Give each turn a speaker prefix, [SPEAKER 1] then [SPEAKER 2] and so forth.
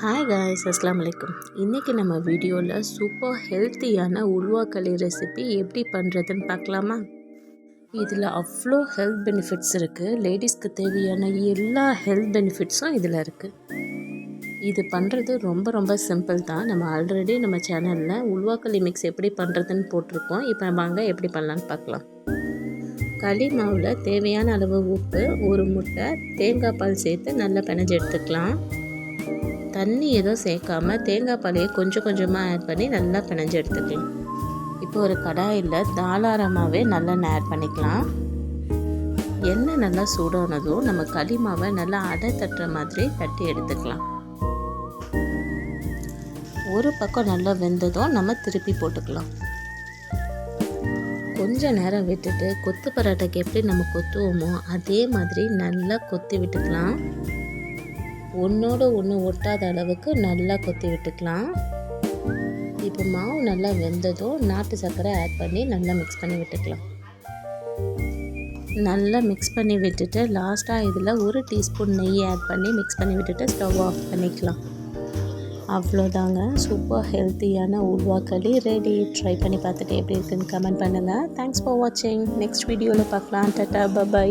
[SPEAKER 1] Hi guys, அஸ்ஸலாமு அலைக்கும். இன்றைக்கி நம்ம வீடியோவில் சூப்பர் ஹெல்த்தியான உருவாக்களி ரெசிபி எப்படி பண்ணுறதுன்னு பார்க்கலாமா? இதில் அவ்வளோ ஹெல்த் பெனிஃபிட்ஸ் இருக்குது. லேடிஸ்க்கு தேவையான எல்லா ஹெல்த் பெனிஃபிட்ஸும் இதில் இருக்குது. இது பண்ணுறது ரொம்ப சிம்பிள் தான். நம்ம ஆல்ரெடி நம்ம சேனலில் உருவாக்களி மிக்ஸ் எப்படி பண்ணுறதுன்னு போட்டிருக்கோம். இப்போ வாங்க எப்படி பண்ணலான்னு பார்க்கலாம். களி மாவில் தேவையான அளவு உப்பு, ஒரு முட்டை, தேங்காய் பால் சேர்த்து நல்லா பிணைஞ்சு எடுத்துக்கலாம். தண்ணி எதுவும் சேர்க்காமல் தேங்காய் பாலையை கொஞ்சமாக ஆட் பண்ணி நல்லா பிணைஞ்சு எடுத்துக்கலாம். இப்போ ஒரு கடாயில் தாராளமாகவே நல்லெண்ணெய் ஆட் பண்ணிக்கலாம். எண்ணெய் நல்லா சூடானதும் நம்ம களி மாவை நல்லா அடை தட்டுற மாதிரி தட்டி எடுத்துக்கலாம். ஒரு பக்கம் நல்லா வெந்ததும் நம்ம திருப்பி போட்டுக்கலாம். கொஞ்ச நேரம் விட்டுட்டு கொத்து பரோட்டாக்கு எப்படி நம்ம கொத்துவோமோ அதே மாதிரி நல்லா கொத்தி விட்டுக்கலாம். ஒன்றோடு ஒன்று ஒட்டாத அளவுக்கு நல்லா கொத்தி விட்டுக்கலாம். இப்போ மாவு நல்லா வெந்ததும் நாட்டு சர்க்கரை ஆட் பண்ணி நல்லா மிக்ஸ் பண்ணி விட்டுக்கலாம். நல்லா மிக்ஸ் பண்ணி விட்டுட்டு லாஸ்ட்டாக இதில் 1 டீஸ்பூன் நெய் ஆட் பண்ணி மிக்ஸ் பண்ணி விட்டுட்டு ஸ்டவ் ஆஃப் பண்ணிக்கலாம். அவ்வளோதாங்க, சூப்பர் ஹெல்த்தியான உருவாக்களி ரெடி. ட்ரை பண்ணி பார்த்துட்டு எப்படி இருக்குன்னு கமெண்ட் பண்ணுங்கள். தேங்க்ஸ் ஃபார் வாட்சிங். நெக்ஸ்ட் வீடியோவில் பார்க்கலாம். டாடா, பை.